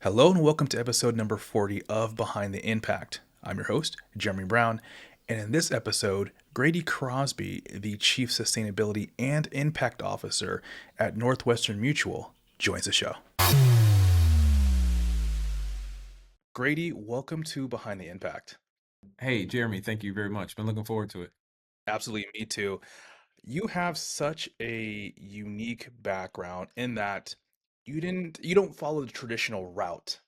Hello and welcome to episode number 40 of Behind the Impact. I'm your host, Jeremy Brown, and in this episode, Grady Crosby, the Chief Sustainability and Impact Officer at Northwestern Mutual, joins the show. Grady, welcome to Behind the Impact. Hey, Jeremy, thank you very much. Been looking forward to it. Absolutely, me too. You have such a unique background in that you don't follow the traditional route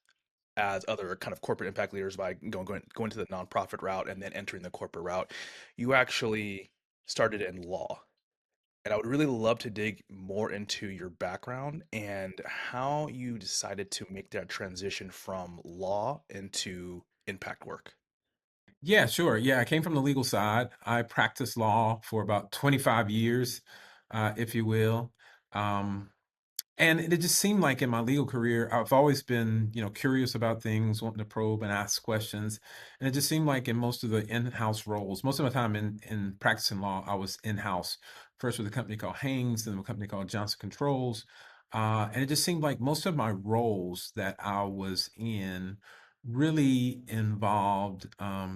as other kind of corporate impact leaders by going to the nonprofit route and then entering the corporate route. You actually started in law. And I would really love to dig more into your background and how you decided to make that transition from law into impact work. Yeah, sure. Yeah, I came from the legal side. I practiced law for about 25 years, if you will. Um, And it just seemed like in my legal career, I've always been, curious about things, wanting to probe and ask questions. And it just seemed like in most of the in-house roles, most of my time in practicing law, I was in-house. First with a company called Haynes, then a company called Johnson Controls. And it just seemed like most of my roles that I was in really involved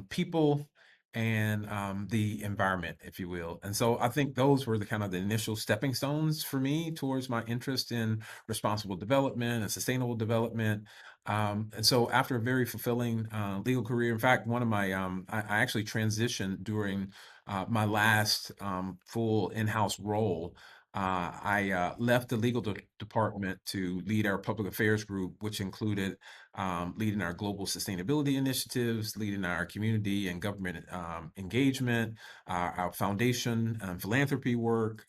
people and the environment, if you will. And so I think those were the kind of the initial stepping stones for me towards my interest in responsible development and sustainable development. And so after a very fulfilling legal career, in fact, one of my, I actually transitioned during my last full in-house role. I left the legal department to lead our public affairs group, which included leading our global sustainability initiatives, leading our community and government engagement, our foundation philanthropy work,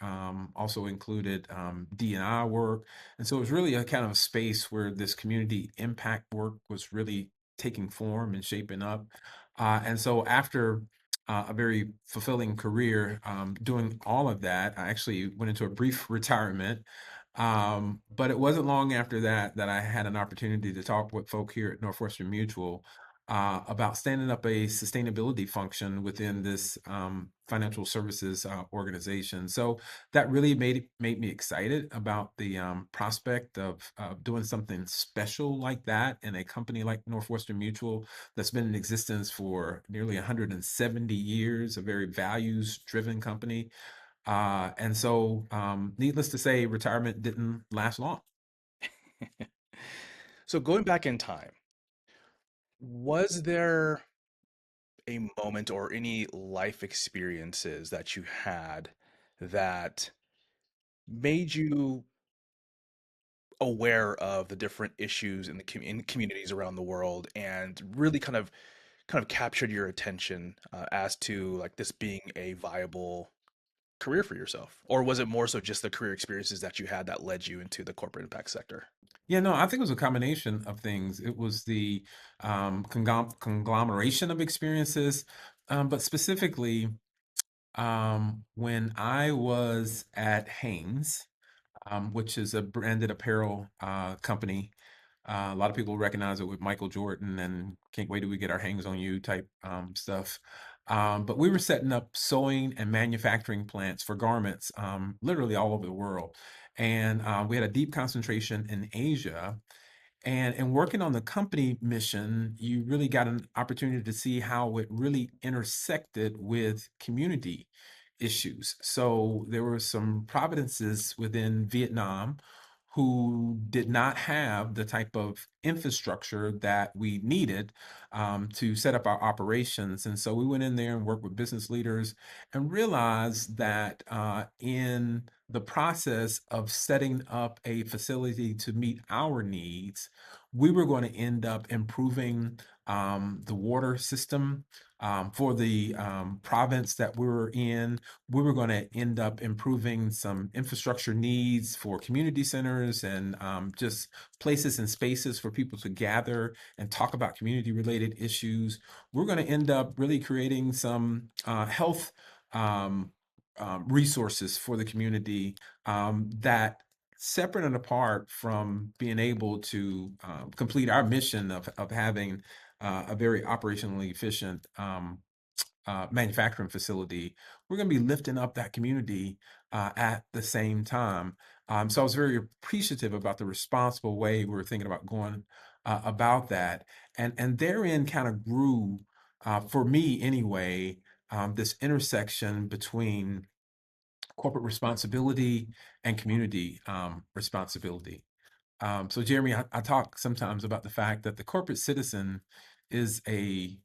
also included D&I work. And so it was really a kind of space where this community impact work was really taking form and shaping up. And so after a very fulfilling career doing all of that, I actually went into a brief retirement. But it wasn't long after that that I had an opportunity to talk with folk here at Northwestern Mutual about standing up a sustainability function within this financial services organization. So that really made me excited about the prospect of doing something special like that in a company like Northwestern Mutual that's been in existence for nearly 170 years, a very values-driven company. And so, needless to say, retirement didn't last long. So going back in time, was there a moment or any life experiences that you had that made you aware of the different issues in in communities around the world and really kind of captured your attention as to like this being a viable career for yourself? Or was it more so just the career experiences that you had that led you into the corporate impact sector? Yeah, no, I think it was a combination of things. It was the conglomeration of experiences, but specifically when I was at Hanes, which is a branded apparel company. A lot of people recognize it with Michael Jordan and can't wait till we get our hangs on you type stuff. But we were setting up sewing and manufacturing plants for garments literally all over the world. And we had a deep concentration in Asia. And in working on the company mission, you really got an opportunity to see how it really intersected with community issues. So there were some provinces within Vietnam who did not have the type of infrastructure that we needed to set up our operations. And so we went in there and worked with business leaders and realized that in the process of setting up a facility to meet our needs, we were going to end up improving the water system for the province that we were in. We were going to end up improving some infrastructure needs for community centers and just places and spaces for people to gather and talk about community related issues. We're going to end up really creating some health resources for the community that separate and apart from being able to complete our mission of having a very operationally efficient manufacturing facility, we're going to be lifting up that community at the same time. So I was very appreciative about the responsible way we were thinking about going about that, and therein kind of grew, for me anyway, this intersection between corporate responsibility and community responsibility. So, Jeremy, I talk sometimes about the fact that the corporate citizen is a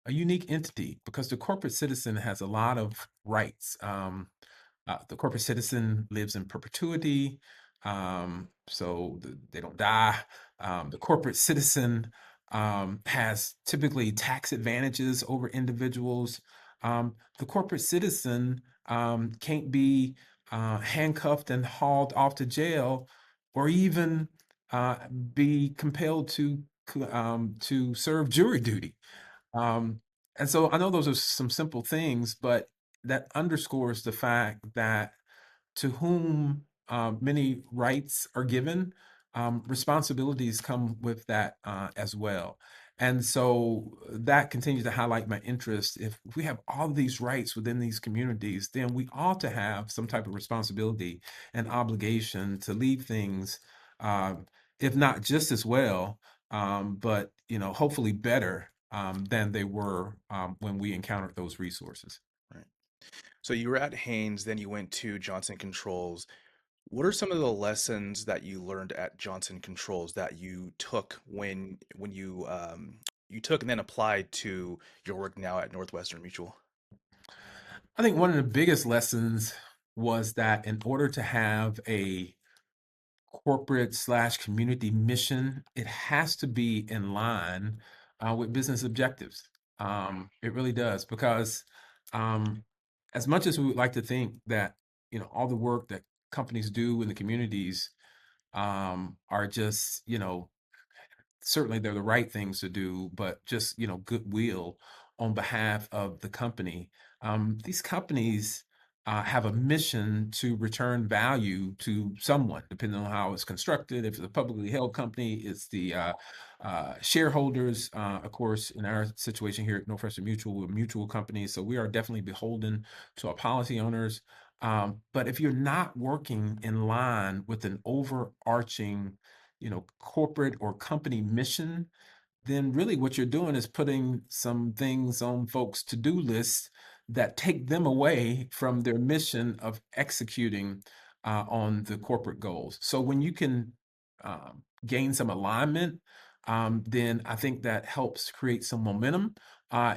unique entity because the corporate citizen has a lot of rights. The corporate citizen lives in perpetuity, so they don't die. The corporate citizen has typically tax advantages over individuals. The corporate citizen can't be handcuffed and hauled off to jail, or even be compelled to serve jury duty. Um, and so I know those are some simple things, but that underscores the fact that to whom many rights are given, responsibilities come with that as well. And so that continues to highlight my interest. If we have all of these rights within these communities, then we ought to have some type of responsibility and obligation to leave things, um, if not just as well, but hopefully better than they were when we encountered those resources. Right. So you were at Haynes, then you went to Johnson Controls. What are some of the lessons that you learned at Johnson Controls that you took when you took and then applied to your work now at Northwestern Mutual? I think one of the biggest lessons was that in order to have a corporate slash community mission, it has to be in line with business objectives. It really does because um, as much as we would like to think that all the work that companies do in the communities are just certainly they're the right things to do, but just goodwill on behalf of the company. These companies have a mission to return value to someone, depending on how it's constructed. If it's a publicly held company, it's the shareholders. Of course, in our situation here at Northwestern Mutual, we're a mutual company, so we are definitely beholden to our policy owners. But if you're not working in line with an overarching corporate or company mission, then really what you're doing is putting some things on folks' to-do lists that take them away from their mission of executing on the corporate goals. So when you can gain some alignment, then I think that helps create some momentum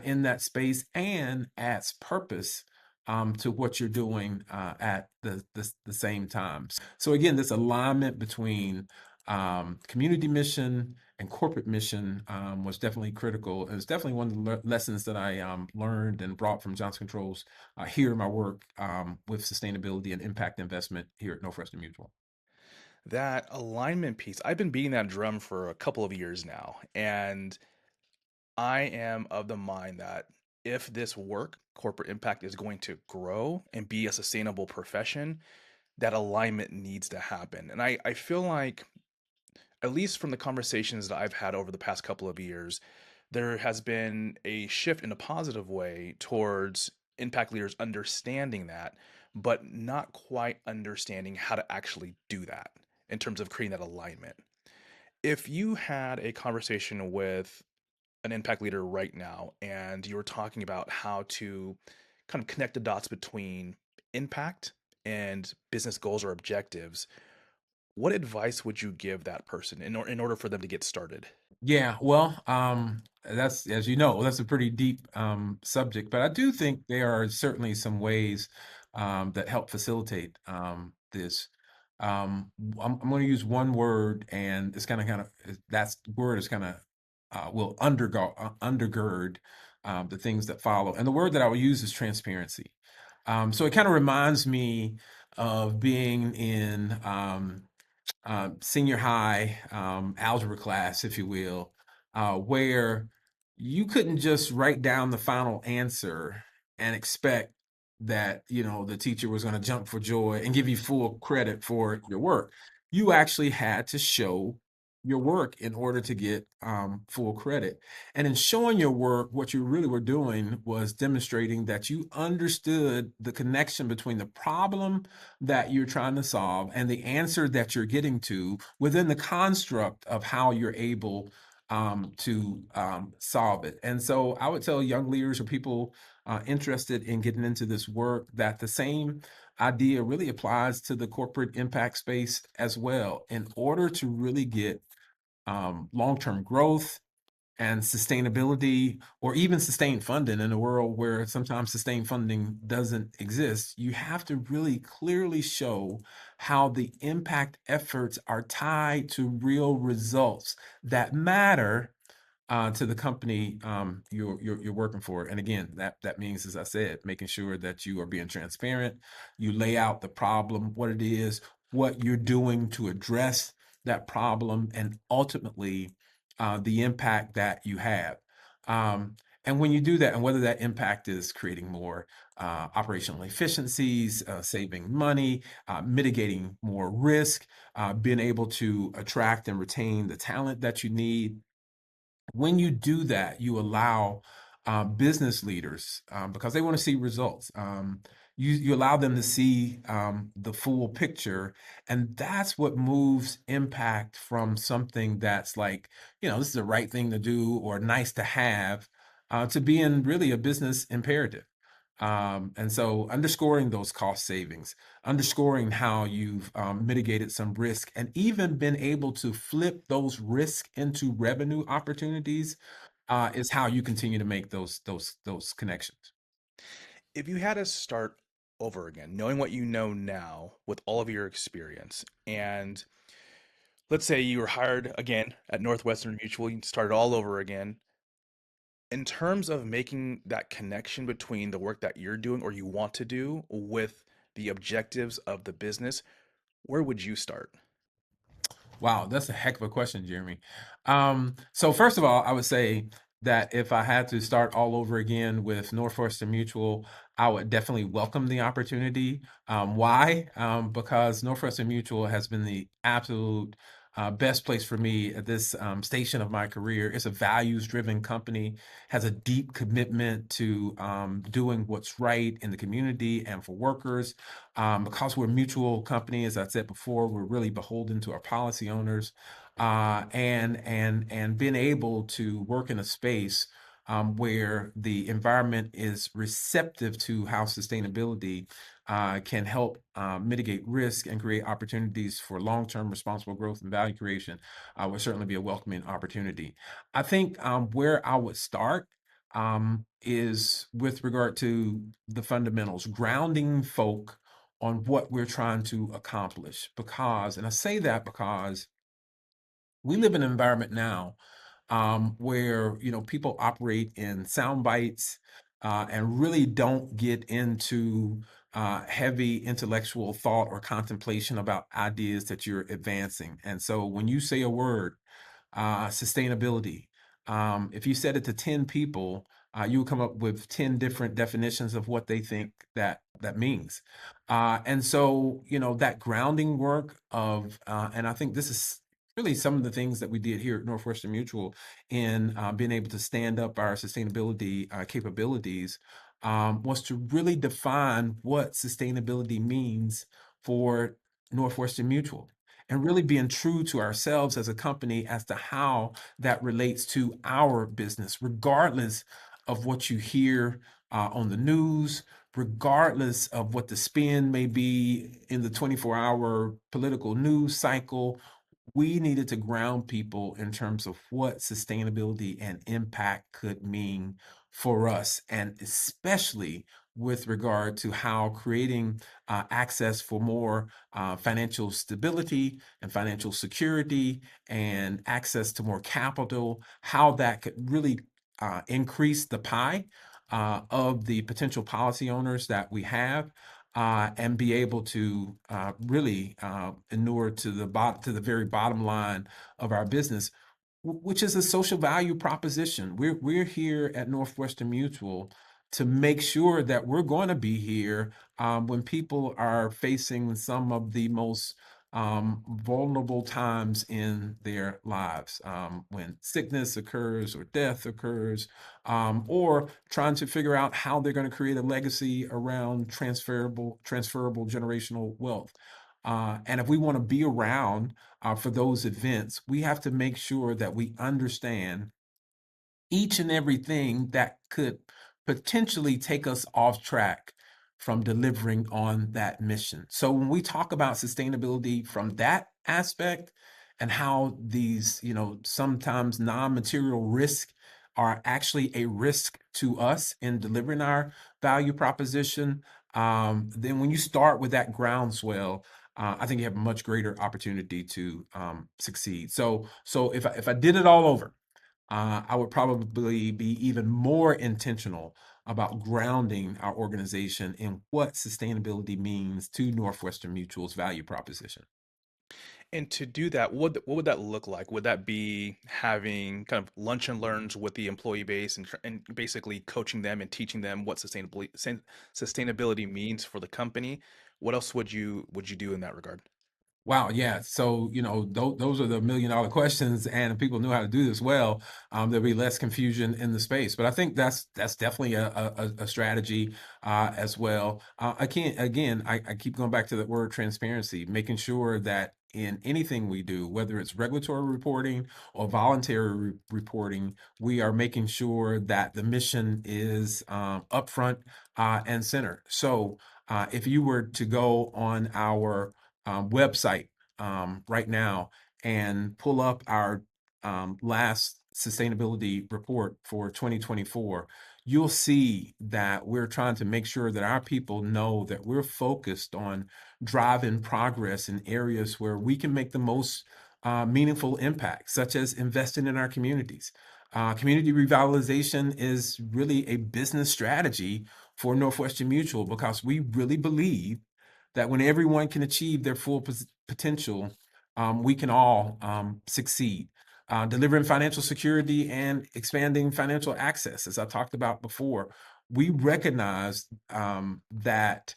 in that space and adds purpose to what you're doing at the same time. So again, this alignment between community mission and corporate mission was definitely critical. It was definitely one of the lessons that I learned and brought from Johnson Controls here in my work with sustainability and impact investment here at Northwestern Mutual. That alignment piece, I've been beating that drum for a couple of years now, and I am of the mind that if this work, corporate impact, is going to grow and be a sustainable profession, that alignment needs to happen. And I feel like, at least from the conversations that I've had over the past couple of years, there has been a shift in a positive way towards impact leaders understanding that, but not quite understanding how to actually do that in terms of creating that alignment. If you had a conversation with an impact leader right now and you were talking about how to kind of connect the dots between impact and business goals or objectives, what advice would you give that person in order for them to get started? Yeah, well, that's as you know, that's a pretty deep subject, but I do think there are certainly some ways that help facilitate this. I'm going to use one word, and it's kind of that's word is kind of will undergird the things that follow, and the word that I will use is transparency. So it kind of reminds me of being in senior high algebra class, if you will, where you couldn't just write down the final answer and expect that the teacher was going to jump for joy and give you full credit for your work. You actually had to show your work in order to get full credit. And in showing your work, what you really were doing was demonstrating that you understood the connection between the problem that you're trying to solve and the answer that you're getting to within the construct of how you're able to solve it. And so I would tell young leaders or people interested in getting into this work that the same idea really applies to the corporate impact space as well. In order to really get long-term growth and sustainability, or even sustained funding in a world where sometimes sustained funding doesn't exist, you have to really clearly show how the impact efforts are tied to real results that matter to the company you're working for. And again, that means, as I said, making sure that you are being transparent. You lay out the problem, what it is, what you're doing to address that problem, and ultimately the impact that you have. And when you do that, and whether that impact is creating more operational efficiencies, saving money, mitigating more risk, being able to attract and retain the talent that you need, when you do that, you allow business leaders, because they want to see results. You allow them to see the full picture, and that's what moves impact from something that's like, this is the right thing to do or nice to have, to being really a business imperative. And so underscoring those cost savings, underscoring how you've mitigated some risk and even been able to flip those risks into revenue opportunities is how you continue to make those connections. If you had to start over again, knowing what you know now with all of your experience, and let's say you were hired again at Northwestern Mutual, you started all over again. In terms of making that connection between the work that you're doing or you want to do with the objectives of the business, where would you start? Wow, that's a heck of a question, Jeremy. So first of all, I would say that if I had to start all over again with Northwestern Mutual, I would definitely welcome the opportunity. Why? Because Northwestern Mutual has been the absolute best place for me at this station of my career. It's a values-driven company, has a deep commitment to doing what's right in the community and for workers. Because we're a mutual company, as I said before, we're really beholden to our policy owners, and being able to work in a space where the environment is receptive to how sustainability can help mitigate risk and create opportunities for long-term responsible growth and value creation would certainly be a welcoming opportunity. I think where I would start is with regard to the fundamentals, grounding folk on what we're trying to accomplish. Because, and I say that because we live in an environment now where people operate in sound bites and really don't get into heavy intellectual thought or contemplation about ideas that you're advancing. And so when you say a word, sustainability. If you said it to 10 people, you would come up with 10 different definitions of what they think that means. And so, that grounding work of, and I think this is really some of the things that we did here at Northwestern Mutual in being able to stand up our sustainability capabilities, was to really define what sustainability means for Northwestern Mutual and really being true to ourselves as a company as to how that relates to our business, regardless of what you hear on the news, regardless of what the spin may be in the 24-hour political news cycle. We needed to ground people in terms of what sustainability and impact could mean for us, and especially with regard to how creating access for more financial stability and financial security and access to more capital, how that could really increase the pie of the potential policy owners that we have, and be able to really inure to the very bottom line of our business, which is a social value proposition. We're here at Northwestern Mutual to make sure that we're going to be here when people are facing some of the most vulnerable times in their lives, when sickness occurs or death occurs, or trying to figure out how they're going to create a legacy around transferable generational wealth. And if we want to be around for those events, we have to make sure that we understand each and everything that could potentially take us off track from delivering on that mission. So when we talk about sustainability from that aspect and how these, sometimes non-material risk are actually a risk to us in delivering our value proposition, then when you start with that groundswell, I think you have a much greater opportunity to succeed. So if I did it all over, I would probably be even more intentional about grounding our organization in what sustainability means to Northwestern Mutual's value proposition. And to do that, what would that look like? Would that be having kind of lunch and learns with the employee base and basically coaching them and teaching them what sustainability means for the company? What else would you do in that regard? Wow, yeah. So, those are the million-dollar questions, and if people knew how to do this well, there'll be less confusion in the space. But I think that's definitely a strategy as well. I keep going back to the word transparency, making sure that in anything we do, whether it's regulatory reporting or voluntary reporting, we are making sure that the mission is upfront and center. So, if you were to go on our website right now and pull up our last sustainability report for 2024, you'll see that we're trying to make sure that our people know that we're focused on driving progress in areas where we can make the most meaningful impact, such as investing in our communities. Community revitalization is really a business strategy for Northwestern Mutual because we really believe that when everyone can achieve their full potential, we can all succeed. Delivering financial security and expanding financial access, as I talked about before, we recognize that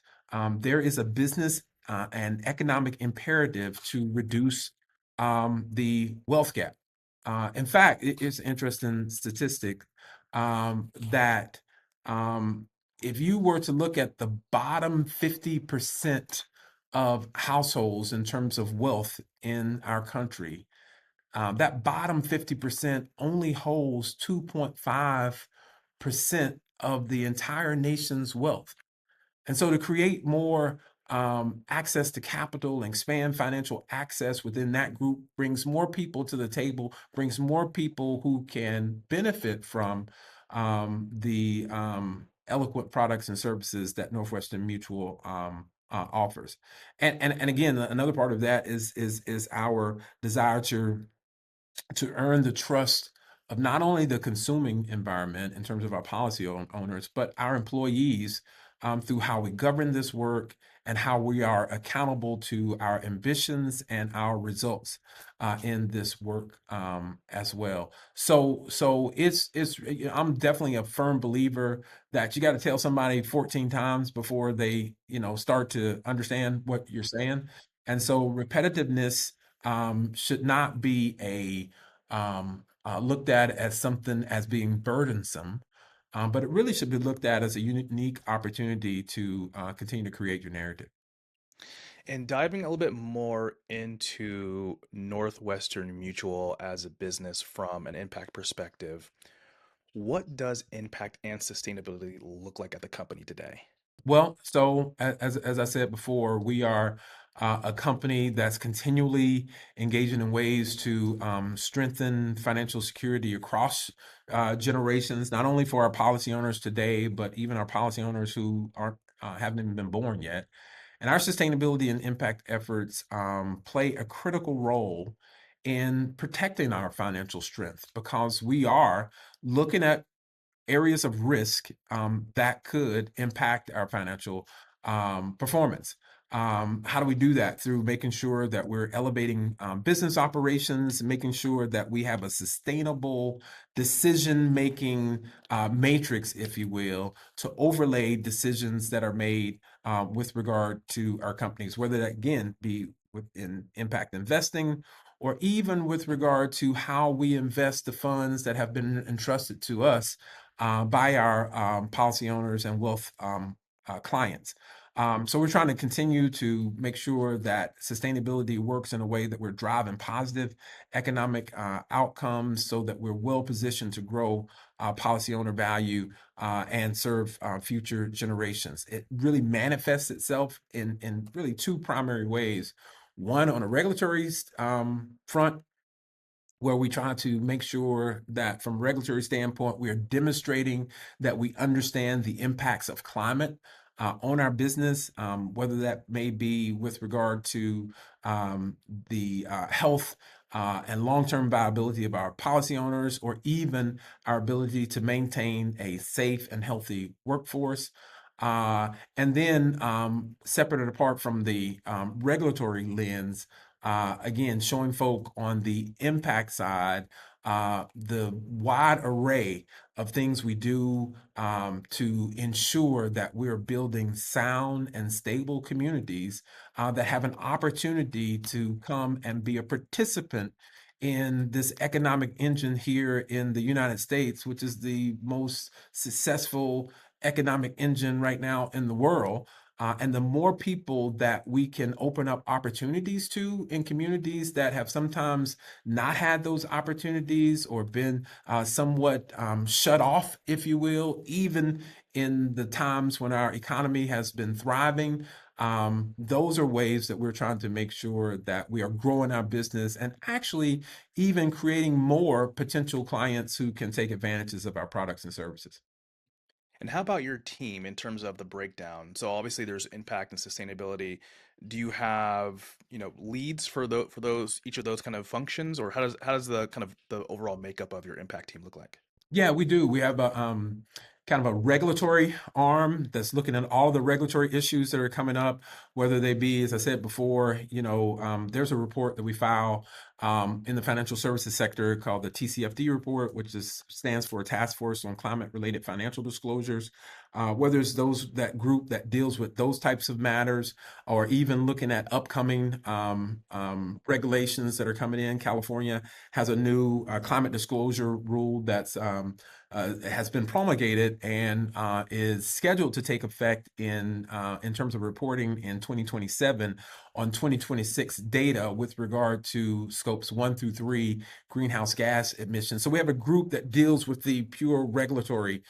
there is a business and economic imperative to reduce the wealth gap. In fact, it's an interesting statistic that if you were to look at the bottom 50% of households in terms of wealth in our country, that bottom 50% only holds 2.5% of the entire nation's wealth. And so to create more access to capital and expand financial access within that group brings more people to the table, brings more people who can benefit from the eloquent products and services that Northwestern Mutual offers. And again, another part of that is our desire to earn the trust of not only the consuming environment in terms of our policy owners, but our employees through how we govern this work and how we are accountable to our ambitions and our results in this work as well. So I'm definitely a firm believer that you got to tell somebody 14 times before they start to understand what you're saying. And so repetitiveness should not be looked at as something as being burdensome, but it really should be looked at as a unique opportunity to continue to create your narrative. And diving a little bit more into Northwestern Mutual as a business from an impact perspective, what does impact and sustainability look like at the company today? Well, so as I said before, we are a company that's continually engaging in ways to strengthen financial security across generations, not only for our policy owners today, but even our policy owners who aren't haven't even been born yet. And our sustainability and impact efforts play a critical role in protecting our financial strength because we are looking at areas of risk that could impact our financial performance. How do we do that? Through making sure that we're elevating business operations, making sure that we have a sustainable decision-making matrix, if you will, to overlay decisions that are made with regard to our companies, whether that again be within impact investing, or even with regard to how we invest the funds that have been entrusted to us by our policy owners and wealth clients. So we're trying to continue to make sure that sustainability works in a way that we're driving positive economic outcomes so that we're well positioned to grow policy owner value and serve future generations. It really manifests itself in really two primary ways. One, on a regulatory front, where we try to make sure that from a regulatory standpoint, we are demonstrating that we understand the impacts of climate on our business, whether that may be with regard to the health and long-term viability of our policy owners, or even our ability to maintain a safe and healthy workforce. And then, separate and apart from the regulatory lens, again, showing folk on the impact side the wide array of things we do to ensure that we're building sound and stable communities that have an opportunity to come and be a participant in this economic engine here in the United States, which is the most successful economic engine right now in the world. And the more people that we can open up opportunities to in communities that have sometimes not had those opportunities or been somewhat shut off, if you will, even in the times when our economy has been thriving. Those are ways that we're trying to make sure that we are growing our business and actually even creating more potential clients who can take advantages of our products and services. And how about your team in terms of the breakdown? So obviously there's impact and sustainability. Do you have, leads for those each of those kind of functions, or how does the kind of the overall makeup of your impact team look like? Yeah, we do. We have a kind of a regulatory arm that's looking at all the regulatory issues that are coming up, whether they be, as I said before, there's a report that we file in the financial services sector called the TCFD report, which stands for Task Force on Climate Related Financial Disclosures. Whether it's that group that deals with those types of matters, or even looking at upcoming regulations that are coming in. California has a new climate disclosure rule that's has been promulgated and is scheduled to take effect in terms of reporting in 2027 on 2026 data with regard to scopes 1 through 3 greenhouse gas emissions. So we have a group that deals with the pure regulatory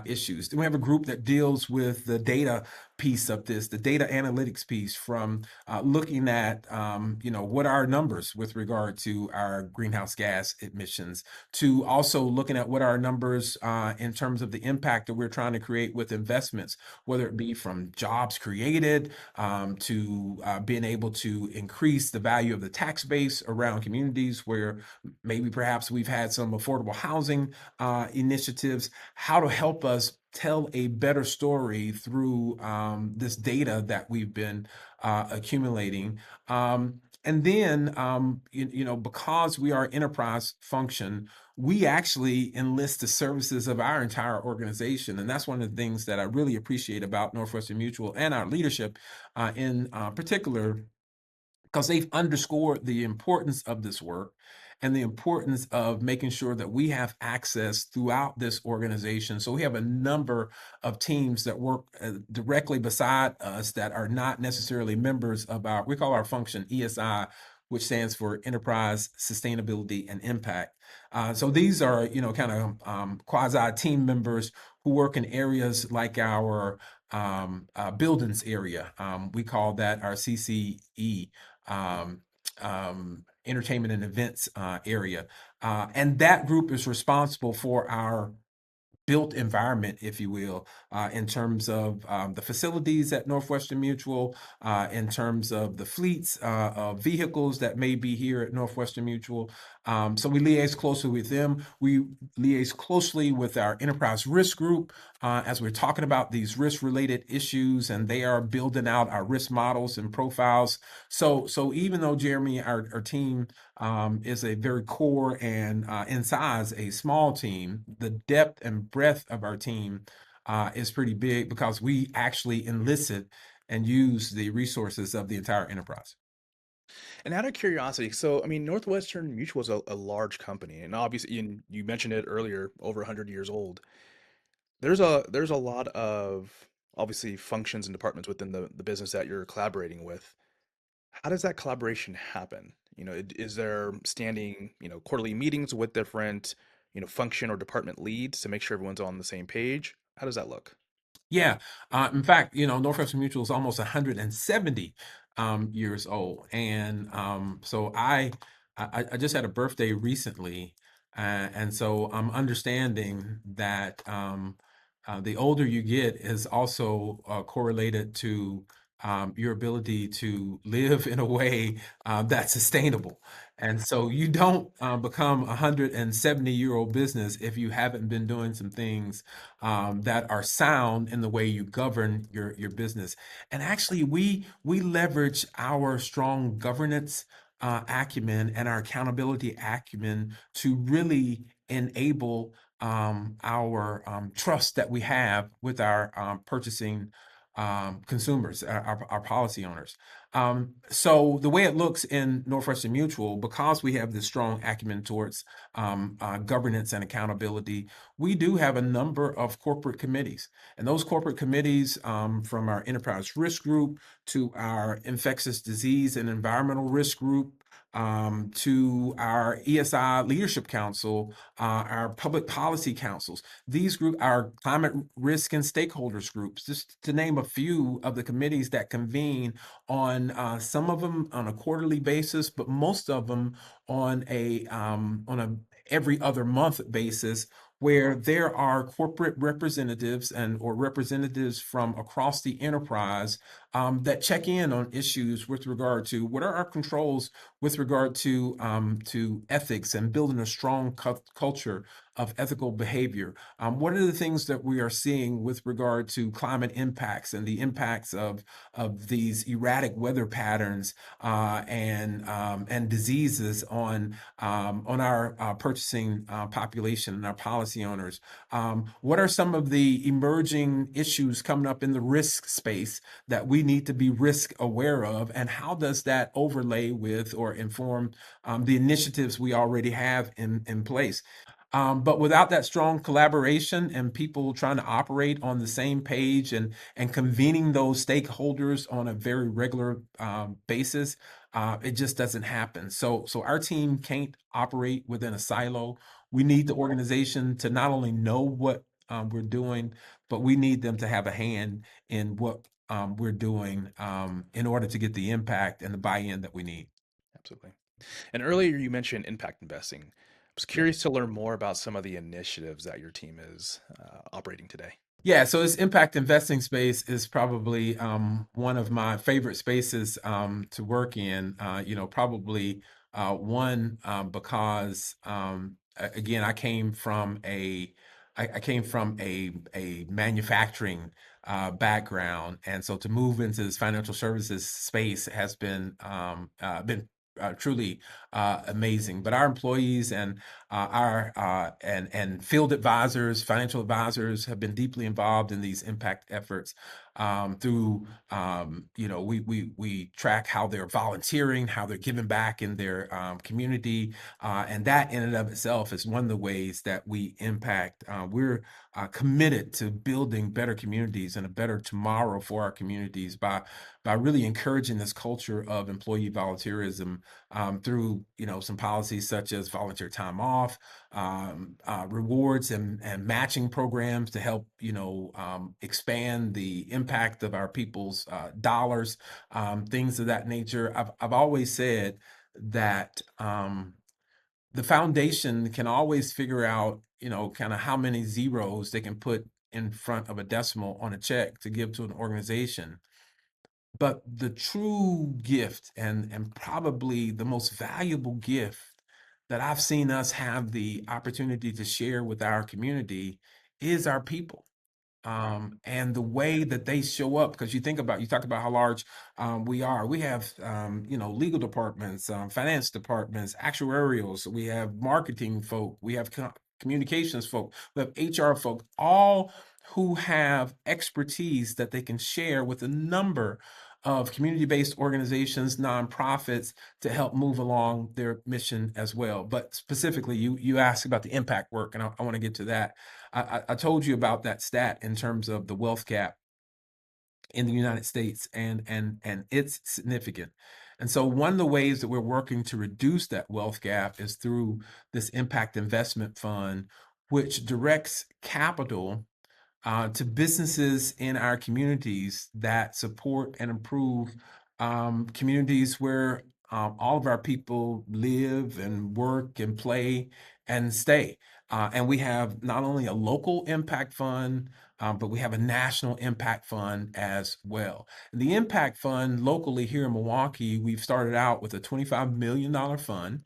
issues. Then we have a group that deals with the data piece of this, the data analytics piece, from looking at what are our numbers with regard to our greenhouse gas emissions, to also looking at what are our numbers in terms of the impact that we're trying to create with investments, whether it be from jobs created to being able to increase the value of the tax base around communities where maybe perhaps we've had some affordable housing initiatives, how to help us tell a better story through this data that we've been accumulating. And then, because we are an enterprise function, we actually enlist the services of our entire organization. And that's one of the things that I really appreciate about Northwestern Mutual and our leadership in particular, because they've underscored the importance of this work and the importance of making sure that we have access throughout this organization. So we have a number of teams that work directly beside us that are not necessarily members of we call our function ESI, which stands for Enterprise Sustainability and Impact. So these are, kind of quasi team members who work in areas like our buildings area. We call that our CCE, um, entertainment and events area. And that group is responsible for our built environment, if you will, in terms of the facilities at Northwestern Mutual, in terms of the fleets of vehicles that may be here at Northwestern Mutual. So we liaise closely with them. We liaise closely with our enterprise risk group as we're talking about these risk-related issues, and they are building out our risk models and profiles. So even though, Jeremy, our team is a very core and in size a small team, the depth and breadth of our team is pretty big because we actually enlisted and use the resources of the entire enterprise. And out of curiosity, so I mean, Northwestern Mutual is a large company, and obviously, and you mentioned it earlier, over 100 years old. There's a lot of obviously functions and departments within the business that you're collaborating with. How does that collaboration happen? Is there standing, quarterly meetings with different, function or department leads to make sure everyone's on the same page? How does that look? Yeah. In fact, Northwestern Mutual is almost 170 years old, and so I just had a birthday recently, and so I'm understanding that the older you get is also correlated to your ability to live in a way that's sustainable. And so you don't become a 170-year-old business if you haven't been doing some things that are sound in the way you govern your business. And actually, we leverage our strong governance acumen and our accountability acumen to really enable our trust that we have with our purchasing consumers, our policy owners. So the way it looks in Northwestern Mutual, because we have this strong acumen towards governance and accountability, we do have a number of corporate committees. And those corporate committees, from our enterprise risk group to our infectious disease and environmental risk group, to our ESI Leadership Council, our public policy councils, these group, our climate risk and stakeholders groups, just to name a few of the committees that convene on some of them on a quarterly basis, but most of them on a every other month basis, where there are corporate representatives and or representatives from across the enterprise that check in on issues with regard to what are our controls with regard to ethics and building a strong culture of ethical behavior. What are the things that we are seeing with regard to climate impacts and the impacts of these erratic weather patterns and diseases on our purchasing population and our policy owners? What are some of the emerging issues coming up in the risk space that we need to be risk aware of, and how does that overlay with or inform the initiatives we already have in place? But without that strong collaboration and people trying to operate on the same page and convening those stakeholders on a very regular basis, it just doesn't happen. So our team can't operate within a silo. We need the organization to not only know what we're doing, but we need them to have a hand in what we're doing in order to get the impact and the buy-in that we need. Absolutely. And earlier you mentioned impact investing. I was curious to learn more about some of the initiatives that your team is operating today. Yeah, so this impact investing space is probably one of my favorite spaces to work in. Probably one because again, I came from a manufacturing background, and so to move into this financial services space has been truly amazing. But our employees and our and field advisors, financial advisors have been deeply involved in these impact efforts through we track how they're volunteering, how they're giving back in their community, and that in and of itself is one of the ways that we impact. We're committed to building better communities and a better tomorrow for our communities by really encouraging this culture of employee volunteerism through some policies such as volunteer time off, rewards and matching programs to help expand the impact of our people's dollars, things of that nature. I've always said that the foundation can always figure out kind of how many zeros they can put in front of a decimal on a check to give to an organization. But the true gift and probably the most valuable gift that I've seen us have the opportunity to share with our community is our people. And the way that they show up, because you talk about how large we are. We have, legal departments, finance departments, actuarials. We have marketing folk. We have communications folk. We have HR folk, all who have expertise that they can share with a number of community-based organizations, nonprofits to help move along their mission as well. But specifically, you asked about the impact work, and I want to get to that. I told you about that stat in terms of the wealth gap in the United States, and it's significant. And so one of the ways that we're working to reduce that wealth gap is through this impact investment fund, which directs capital to businesses in our communities that support and improve communities where all of our people live and work and play and stay. And we have not only a local impact fund, but we have a national impact fund as well. The impact fund locally here in Milwaukee, we've started out with a $25 million fund.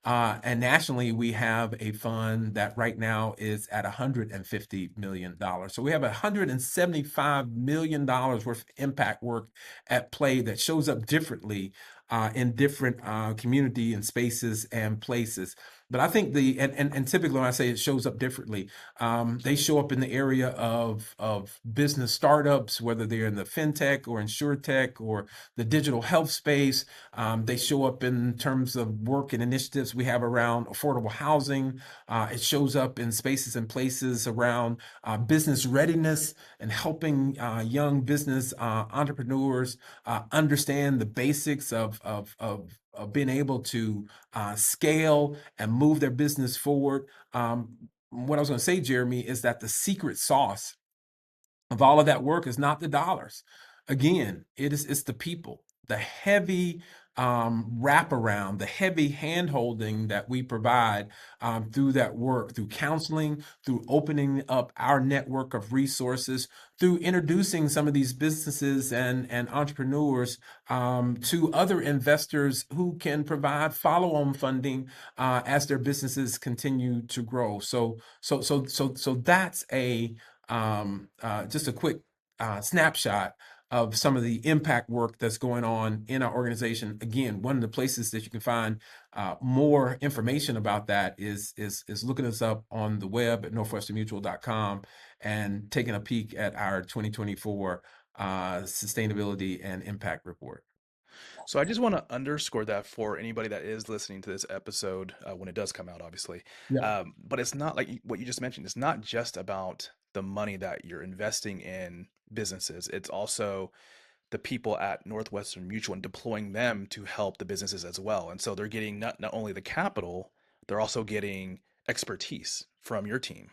And nationally, we have a fund that right now is at $150 million. So we have $175 million worth of impact work at play that shows up differently in different community and spaces and places. But I think and typically when I say it shows up differently, they show up in the area of business startups, whether they're in the fintech or insurtech or the digital health space. They show up in terms of work and initiatives we have around affordable housing. It shows up in spaces and places around business readiness and helping young business entrepreneurs understand the basics of being able to scale and move their business forward. What I was going to say, Jeremy, is that the secret sauce of all of that work is not the dollars. Again, it's the people, the heavy wraparound, the heavy handholding that we provide through that work, through counseling, through opening up our network of resources, through introducing some of these businesses and entrepreneurs to other investors who can provide follow-on funding as their businesses continue to grow. So that's a just a quick snapshot of some of the impact work that's going on in our organization. Again, one of the places that you can find more information about that is looking us up on the web at northwesternmutual.com and taking a peek at our 2024 sustainability and impact report. So I just want to underscore that for anybody that is listening to this episode when it does come out, obviously. Yeah. But it's not like what you just mentioned. It's not just about the money that you're investing in businesses. It's also the people at Northwestern Mutual and deploying them to help the businesses as well. And so they're getting not only the capital, they're also getting expertise from your team.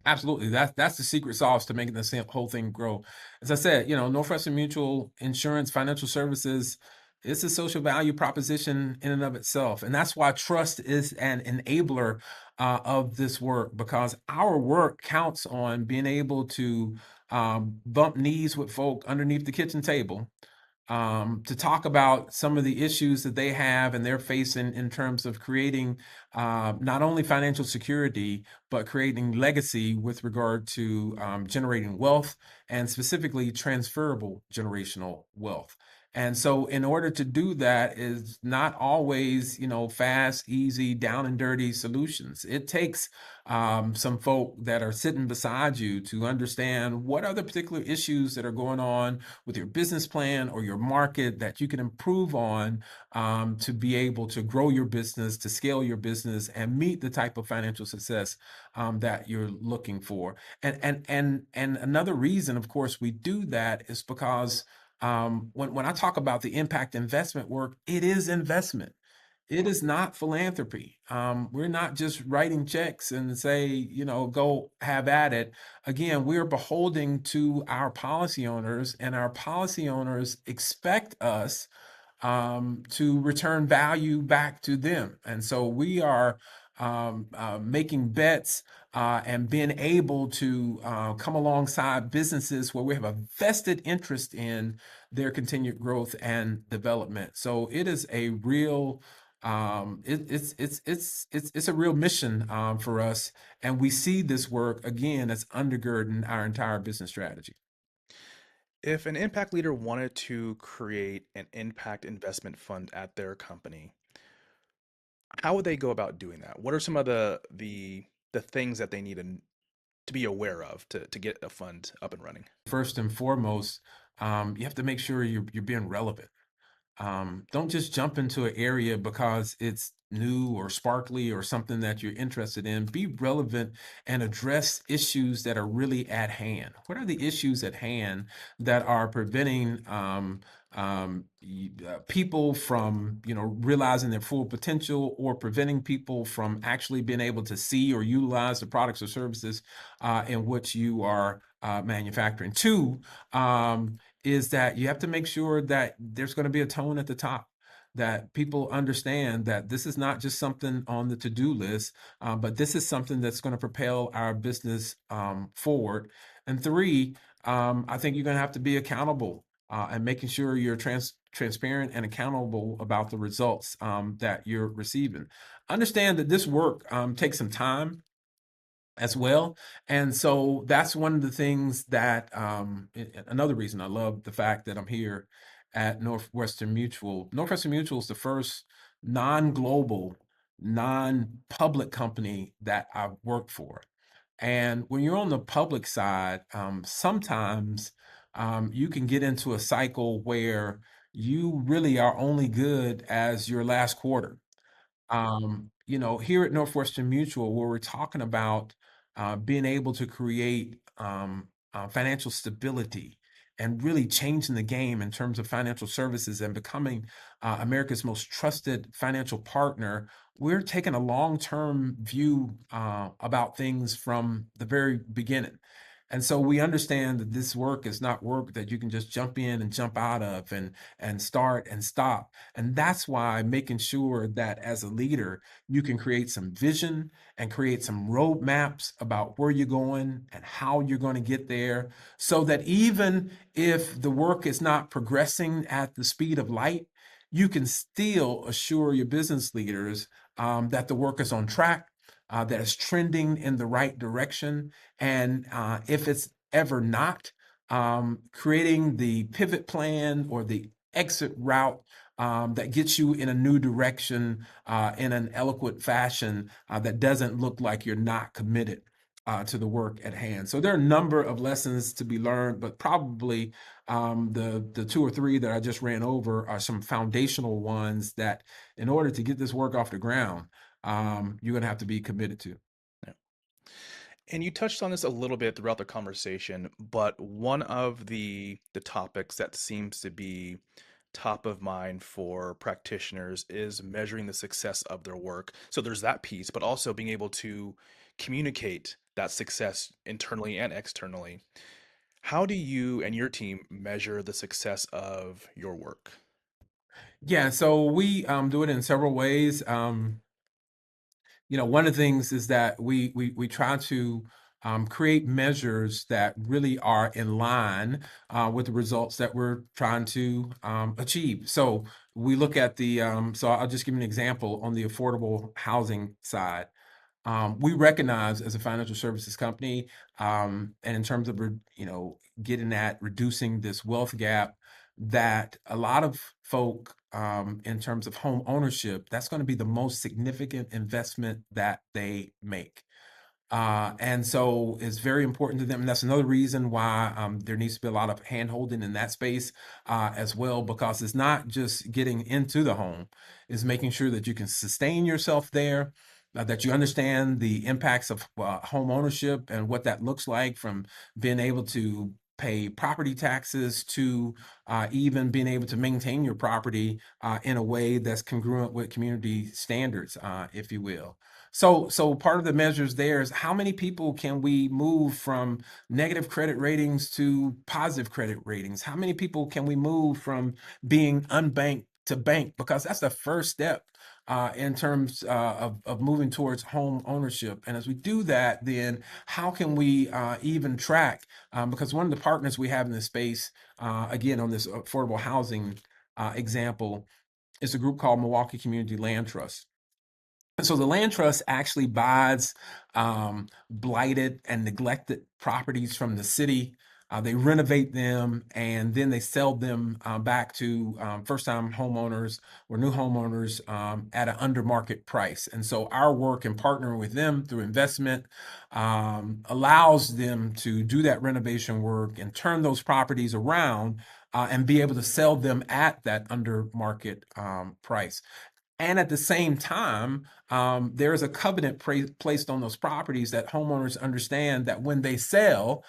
Absolutely. That's the secret sauce to making this whole thing grow. As I said, Northwestern Mutual Insurance Financial Services, it's a social value proposition in and of itself. And that's why trust is an enabler of this work, because our work counts on being able to bump knees with folk underneath the kitchen table to talk about some of the issues that they have and they're facing in terms of creating not only financial security, but creating legacy with regard to generating wealth and specifically transferable generational wealth. And so in order to do that is not always, fast, easy, down and dirty solutions. It takes some folk that are sitting beside you to understand what are the particular issues that are going on with your business plan or your market that you can improve on to be able to grow your business, to scale your business, and meet the type of financial success that you're looking for. And another reason, of course, we do that is because when I talk about the impact investment work, it is investment. It is not philanthropy. We're not just writing checks and say, go have at it. Again, we're beholden to our policy owners, and our policy owners expect us to return value back to them. And so we are making bets and being able to come alongside businesses where we have a vested interest in their continued growth and development. So it is a real it's a real mission for us, and we see this work again as undergirding our entire business strategy. If an impact leader wanted to create an impact investment fund at their company, how would they go about doing that? What are some of the things that they need to be aware of to get a fund up and running? First and foremost, you have to make sure you're being relevant. Don't just jump into an area because it's new or sparkly or something that you're interested in. Be relevant and address issues that are really at hand. What are the issues at hand that are preventing people from, realizing their full potential, or preventing people from actually being able to see or utilize the products or services in which you are manufacturing? Two, is that you have to make sure that there's going to be a tone at the top, that people understand that this is not just something on the to-do list, but this is something that's going to propel our business forward. And three, I think you're going to have to be accountable, and making sure you're transparent and accountable about the results that you're receiving. Understand that this work takes some time as well. And so that's one of the things that, another reason I love the fact that I'm here at Northwestern Mutual. Northwestern Mutual is the first non-global, non-public company that I've worked for. And when you're on the public side, sometimes you can get into a cycle where you really are only good as your last quarter. Here at Northwestern Mutual, where we're talking about being able to create financial stability and really changing the game in terms of financial services and becoming America's most trusted financial partner, we're taking a long-term view about things from the very beginning. And so we understand that this work is not work that you can just jump in and jump out of and start and stop. And that's why making sure that as a leader, you can create some vision and create some roadmaps about where you're going and how you're going to get there, so that even if the work is not progressing at the speed of light, you can still assure your business leaders that the work is on track, that it's trending in the right direction. And if it's ever not, creating the pivot plan or the exit route that gets you in a new direction in an eloquent fashion that doesn't look like you're not committed to the work at hand. So there are a number of lessons to be learned, but probably the two or three that I just ran over are some foundational ones that, in order to get this work off the ground, you're going to have to be committed to. Yeah. And you touched on this a little bit throughout the conversation, but one of the topics that seems to be top of mind for practitioners is measuring the success of their work. So there's that piece, but also being able to communicate that success internally and externally. How do you and your team measure the success of your work? Yeah, so we do it in several ways. One of the things is that we try to create measures that really are in line with the results that we're trying to achieve. So we look at so I'll just give you an example on the affordable housing side. We recognize as a financial services company, and in terms of getting at reducing this wealth gap, that a lot of folk, in terms of home ownership, that's going to be the most significant investment that they make. And so it's very important to them. And that's another reason why there needs to be a lot of hand holding in that space as well, because it's not just getting into the home, it's making sure that you can sustain yourself there, that you understand the impacts of home ownership and what that looks like, from being able to pay property taxes to even being able to maintain your property in a way that's congruent with community standards, if you will. So part of the measures there is how many people can we move from negative credit ratings to positive credit ratings? How many people can we move from being unbanked to bank? Because that's the first step in terms of moving towards home ownership. And as we do that, then how can we even track? Because one of the partners we have in this space, again, on this affordable housing example, is a group called Milwaukee Community Land Trust. And so the land trust actually buys blighted and neglected properties from the city. They renovate them, and then they sell them back to first-time homeowners or new homeowners at an under market price. And so our work in partnering with them through investment allows them to do that renovation work and turn those properties around and be able to sell them at that under market price. And at the same time, there is a covenant placed on those properties that homeowners understand that when they sell,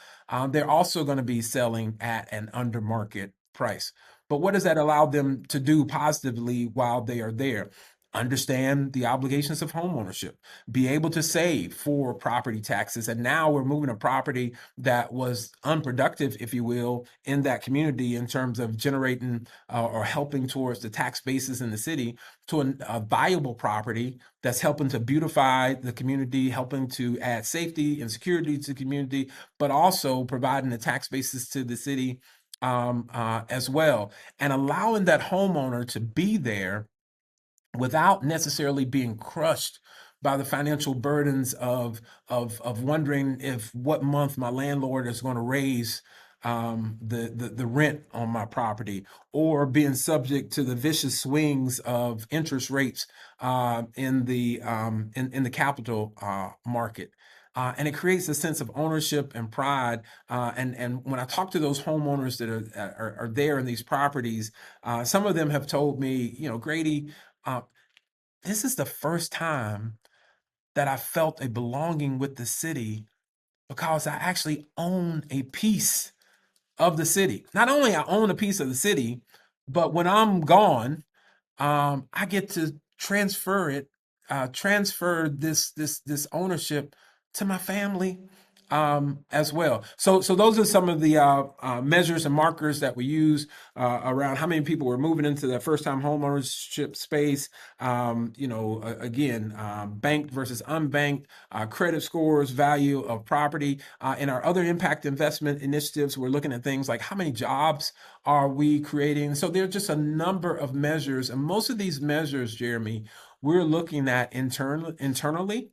they're also going to be selling at an under market price. But what does that allow them to do positively while they are there? Understand the obligations of homeownership, be able to save for property taxes. And now we're moving a property that was unproductive, if you will, in that community in terms of generating or helping towards the tax basis in the city to a viable property that's helping to beautify the community, helping to add safety and security to the community, but also providing a tax basis to the city as well, and allowing that homeowner to be there without necessarily being crushed by the financial burdens of wondering if what month my landlord is going to raise the rent on my property, or being subject to the vicious swings of interest rates in the capital market. And it creates a sense of ownership and pride. And when I talk to those homeowners that are there in these properties, some of them have told me, Grady, uh, this is the first time that I felt a belonging with the city because I actually own a piece of the city. Not only I own a piece of the city, but when I'm gone, I get to transfer this ownership to my family as well. So those are some of the measures and markers that we use around how many people are moving into that first time homeownership space. Again, banked versus unbanked, credit scores, value of property. In our other impact investment initiatives, we're looking at things like how many jobs are we creating? So there are just a number of measures, and most of these measures, Jeremy, we're looking at internally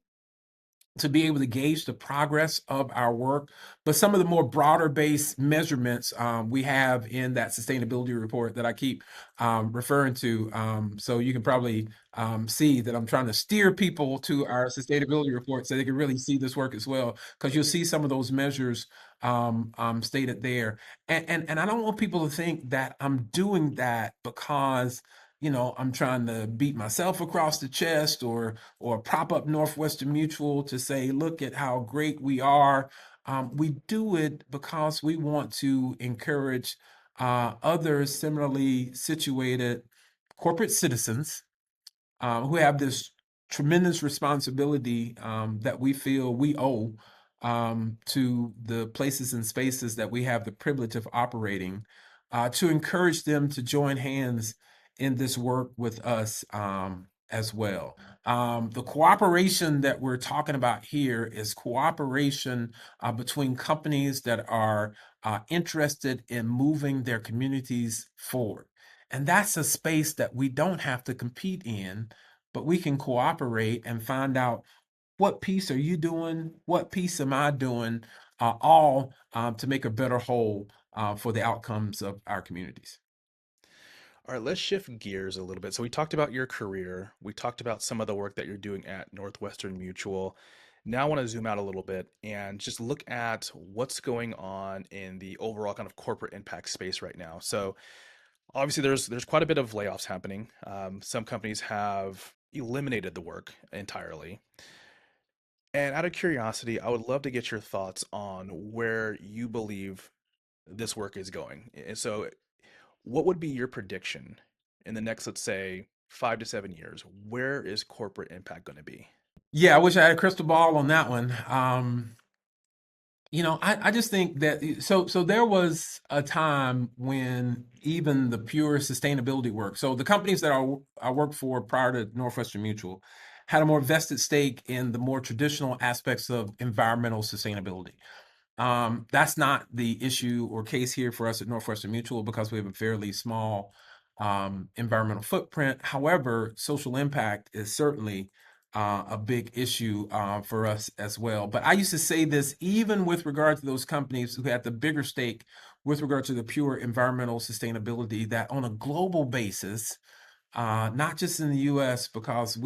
to be able to gauge the progress of our work. But some of the more broader based measurements we have in that sustainability report that I keep referring to. So you can probably see that I'm trying to steer people to our sustainability report so they can really see this work as well, because you'll see some of those measures stated there. And I don't want people to think that I'm doing that because I'm trying to beat myself across the chest or prop up Northwestern Mutual to say, look at how great we are. We do it because we want to encourage other similarly situated corporate citizens who have this tremendous responsibility that we feel we owe to the places and spaces that we have the privilege of operating, to encourage them to join hands in this work with us as well. The cooperation that we're talking about here is cooperation between companies that are interested in moving their communities forward. And that's a space that we don't have to compete in, but we can cooperate and find out what piece are you doing, what piece am I doing, all to make a better whole for the outcomes of our communities. All right, let's shift gears a little bit. So we talked about your career. We talked about some of the work that you're doing at Northwestern Mutual. Now I want to zoom out a little bit and just look at what's going on in the overall kind of corporate impact space right now. So obviously there's quite a bit of layoffs happening. Some companies have eliminated the work entirely. And out of curiosity, I would love to get your thoughts on where you believe this work is going. And so what would be your prediction in the next, let's say, 5 to 7 years? Where is corporate impact going to be? Yeah, I wish I had a crystal ball on that one. I just think that so there was a time when even the pure sustainability work. So the companies that I worked for prior to Northwestern Mutual had a more vested stake in the more traditional aspects of environmental sustainability. That's not the issue or case here for us at Northwestern Mutual because we have a fairly small environmental footprint. However, social impact is certainly a big issue for us as well. But I used to say this even with regard to those companies who had the bigger stake with regard to the pure environmental sustainability, that on a global basis, not just in the US, because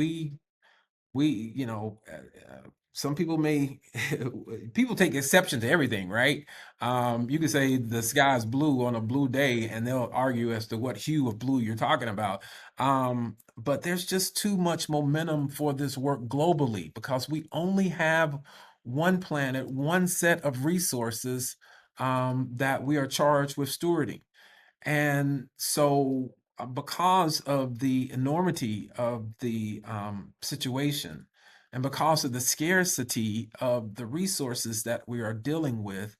some people may people take exception to everything, right? You could say the sky is blue on a blue day, and they'll argue as to what hue of blue you're talking about. But there's just too much momentum for this work globally because we only have one planet, one set of resources that we are charged with stewarding. And so, because of the enormity of the situation, and because of the scarcity of the resources that we are dealing with,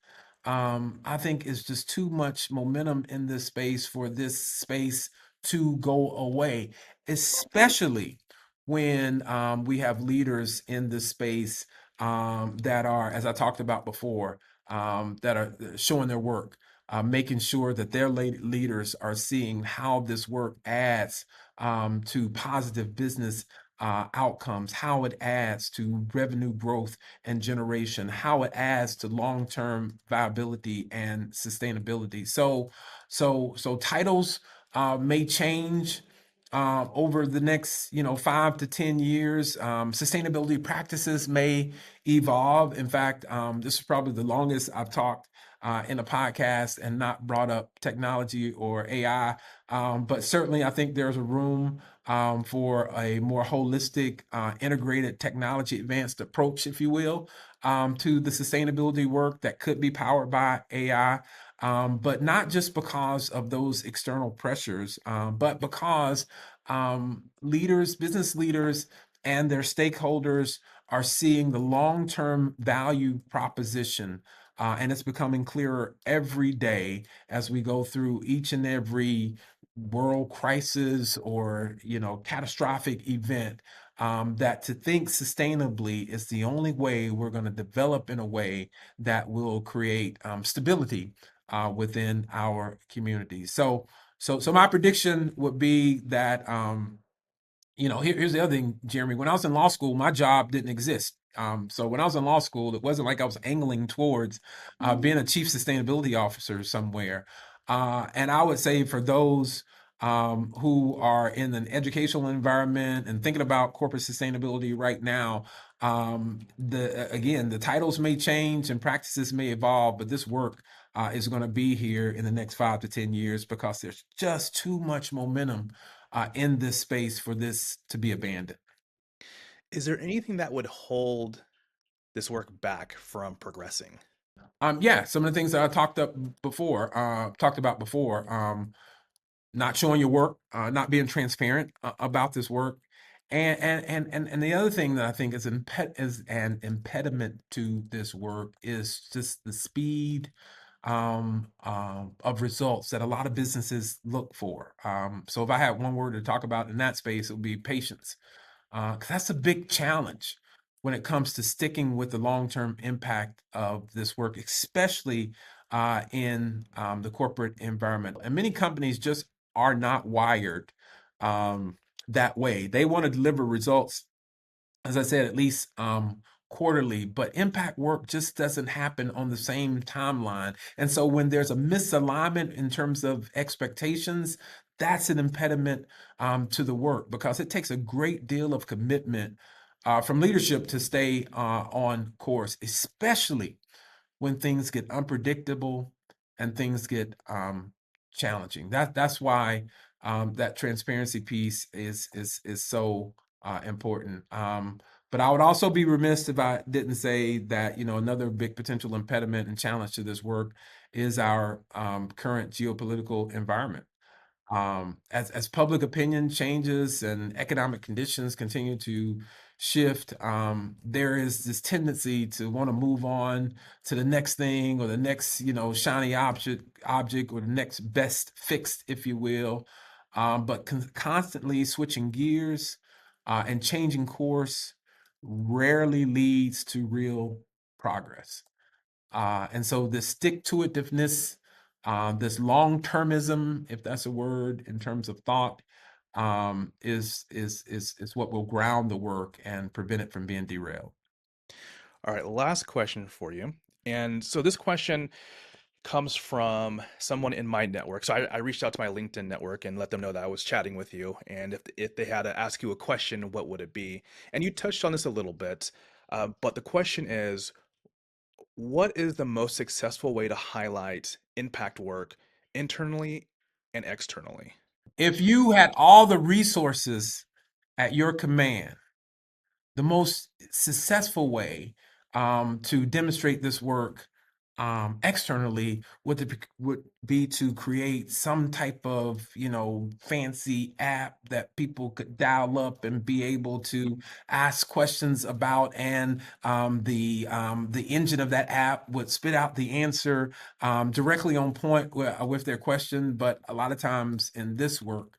I think it's just too much momentum in this space for this space to go away, especially when we have leaders in this space that are, as I talked about before, that are showing their work, making sure that their leaders are seeing how this work adds to positive business outcomes, how it adds to revenue growth and generation, how it adds to long-term viability and sustainability. So titles may change over the next, 5 to 10 years. Sustainability practices may evolve. In fact, this is probably the longest I've talked in a podcast and not brought up technology or AI. But certainly, I think there's a room for a more holistic, integrated technology advanced approach, if you will, to the sustainability work that could be powered by AI. But not just because of those external pressures, but because business leaders, and their stakeholders are seeing the long term value proposition. And it's becoming clearer every day as we go through each and every world crisis or catastrophic event, that to think sustainably is the only way we're going to develop in a way that will create stability within our communities. So my prediction would be that here's the other thing, Jeremy. When I was in law school, my job didn't exist. So when I was in law school, it wasn't like I was angling towards being a chief sustainability officer somewhere. And I would say for those who are in an educational environment and thinking about corporate sustainability right now, the titles may change and practices may evolve, but this work is going to be here in the next 5 to 10 years because there's just too much momentum in this space for this to be abandoned. Is there anything that would hold this work back from progressing? Yeah, some of the things that I talked about before, not showing your work, not being transparent about this work. And the other thing that I think is an impediment to this work is just the speed of results that a lot of businesses look for. So if I had one word to talk about in that space, it would be patience. 'Cause that's a big challenge when it comes to sticking with the long-term impact of this work, especially in the corporate environment. And many companies just are not wired that way. They want to deliver results, as I said, at least quarterly, but impact work just doesn't happen on the same timeline. And so when there's a misalignment in terms of expectations, that's an impediment to the work because it takes a great deal of commitment from leadership to stay on course, especially when things get unpredictable and things get challenging. That's why that transparency piece is so important. But I would also be remiss if I didn't say that another big potential impediment and challenge to this work is our current geopolitical environment. As public opinion changes and economic conditions continue to shift, there is this tendency to want to move on to the next thing or the next, shiny object or the next best fix, if you will. But constantly switching gears and changing course rarely leads to real progress. And so this stick to itiveness, this long termism, if that's a word in terms of thought, is what will ground the work and prevent it from being derailed. All right, last question for you. And so this question comes from someone in my network. So I reached out to my LinkedIn network and let them know that I was chatting with you. And if they had to ask you a question, what would it be? And you touched on this a little bit, but the question is, what is the most successful way to highlight impact work internally and externally? If you had all the resources at your command, the most successful way to demonstrate this work externally would be to create some type of fancy app that people could dial up and be able to ask questions about, and the engine of that app would spit out the answer directly on point with their question. But a lot of times in this work,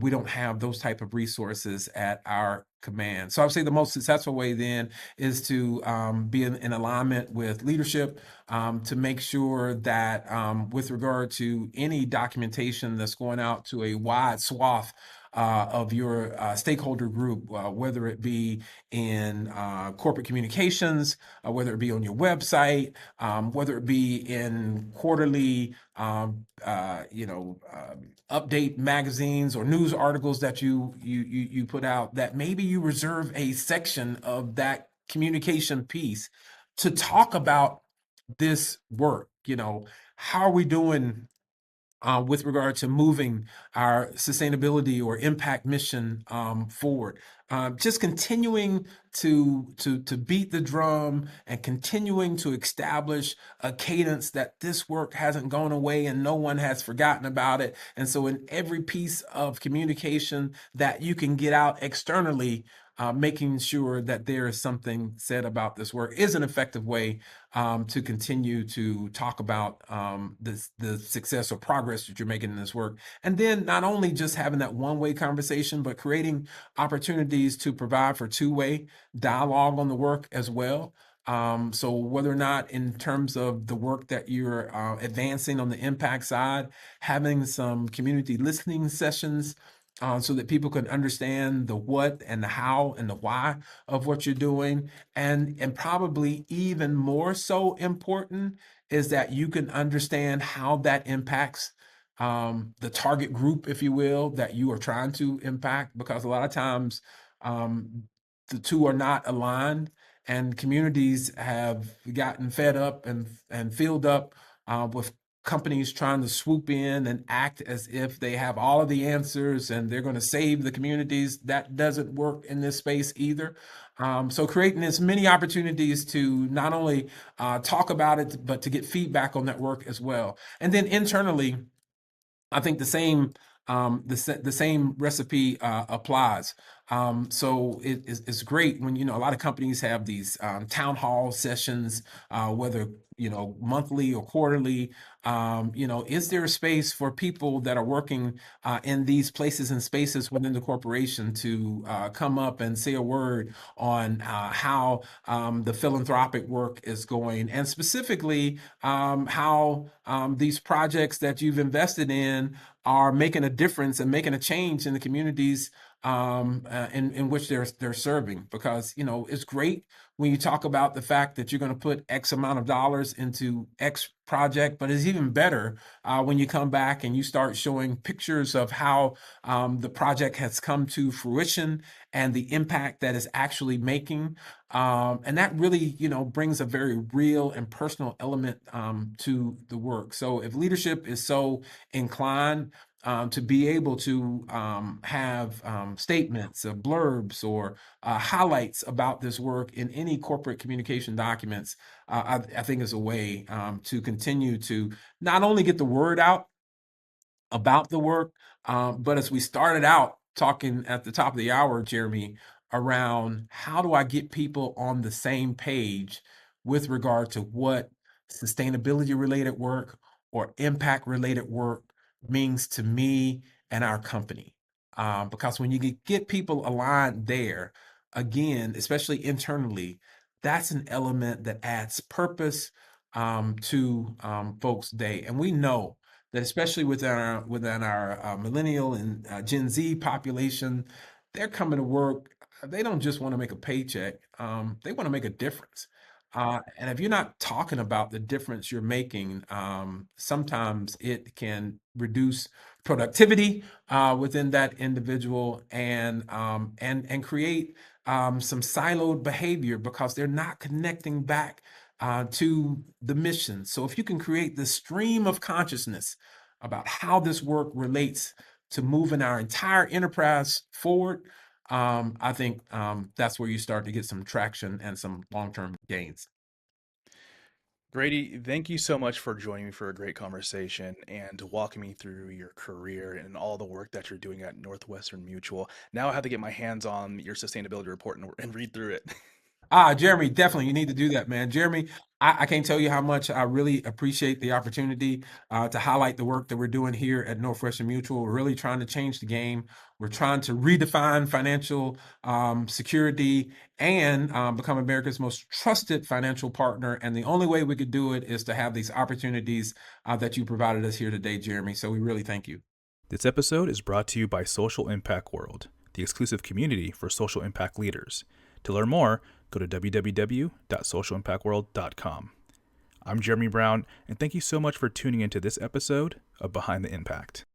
we don't have those type of resources at our command. So I would say the most successful way then is to be in alignment with leadership, to make sure that with regard to any documentation that's going out to a wide swath of your stakeholder group, whether it be in corporate communications, whether it be on your website, whether it be in quarterly update magazines or news articles that you put out, that maybe you reserve a section of that communication piece to talk about this work. How are we doing with regard to moving our sustainability or impact mission forward? Just continuing to beat the drum and continuing to establish a cadence that this work hasn't gone away and no one has forgotten about it. And so, in every piece of communication that you can get out externally, making sure that there is something said about this work is an effective way to continue to talk about the success or progress that you're making in this work. And then not only just having that one-way conversation, but creating opportunities to provide for two-way dialogue on the work as well. So whether or not in terms of the work that you're advancing on the impact side, having some community listening sessions so that people can understand the what and the how and the why of what you're doing. And probably even more so important is that you can understand how that impacts the target group, if you will, that you are trying to impact, because a lot of times um, the two are not aligned, and communities have gotten fed up and filled up with companies trying to swoop in and act as if they have all of the answers and they're going to save the communities. That doesn't work in this space either. So creating as many opportunities to not only talk about it, but to get feedback on that work as well. And then internally, I think the same recipe applies. So it's great when a lot of companies have these town hall sessions, whether monthly or quarterly. Is there a space for people that are working in these places and spaces within the corporation to come up and say a word on how the philanthropic work is going, and specifically how these projects that you've invested in are making a difference and making a change in the communities in which they're serving. Because it's great when you talk about the fact that you're going to put X amount of dollars into X project, but it's even better when you come back and you start showing pictures of how the project has come to fruition and the impact that it's actually making. And that really, brings a very real and personal element to the work. So if leadership is so inclined to be able to have statements, blurbs, or highlights about this work in any corporate communication documents, I think is a way to continue to not only get the word out about the work. But as we started out talking at the top of the hour, Jeremy, around how do I get people on the same page with regard to what sustainability related work or impact related work means to me and our company. Because when you get people aligned there, again, especially internally, that's an element that adds purpose to folks' day. And we know that especially within our millennial and Gen Z population, they're coming to work. They don't just want to make a paycheck. They want to make a difference. And if you're not talking about the difference you're making, sometimes it can reduce productivity within that individual and create some siloed behavior because they're not connecting back to the mission. So if you can create this stream of consciousness about how this work relates to moving our entire enterprise forward, I think that's where you start to get some traction and some long-term gains. Grady, thank you so much for joining me for a great conversation and walking me through your career and all the work that you're doing at Northwestern Mutual. Now I have to get my hands on your sustainability report and read through it. Jeremy, definitely, you need to do that, man. Jeremy, I can't tell you how much I really appreciate the opportunity to highlight the work that we're doing here at Northwestern Mutual. We're really trying to change the game. We're trying to redefine financial security and become America's most trusted financial partner. And the only way we could do it is to have these opportunities that you provided us here today, Jeremy. So we really thank you. This episode is brought to you by Social Impact World, the exclusive community for social impact leaders. To learn more, go to www.socialimpactworld.com. I'm Jeremy Brown, and thank you so much for tuning into this episode of Behind the Impact.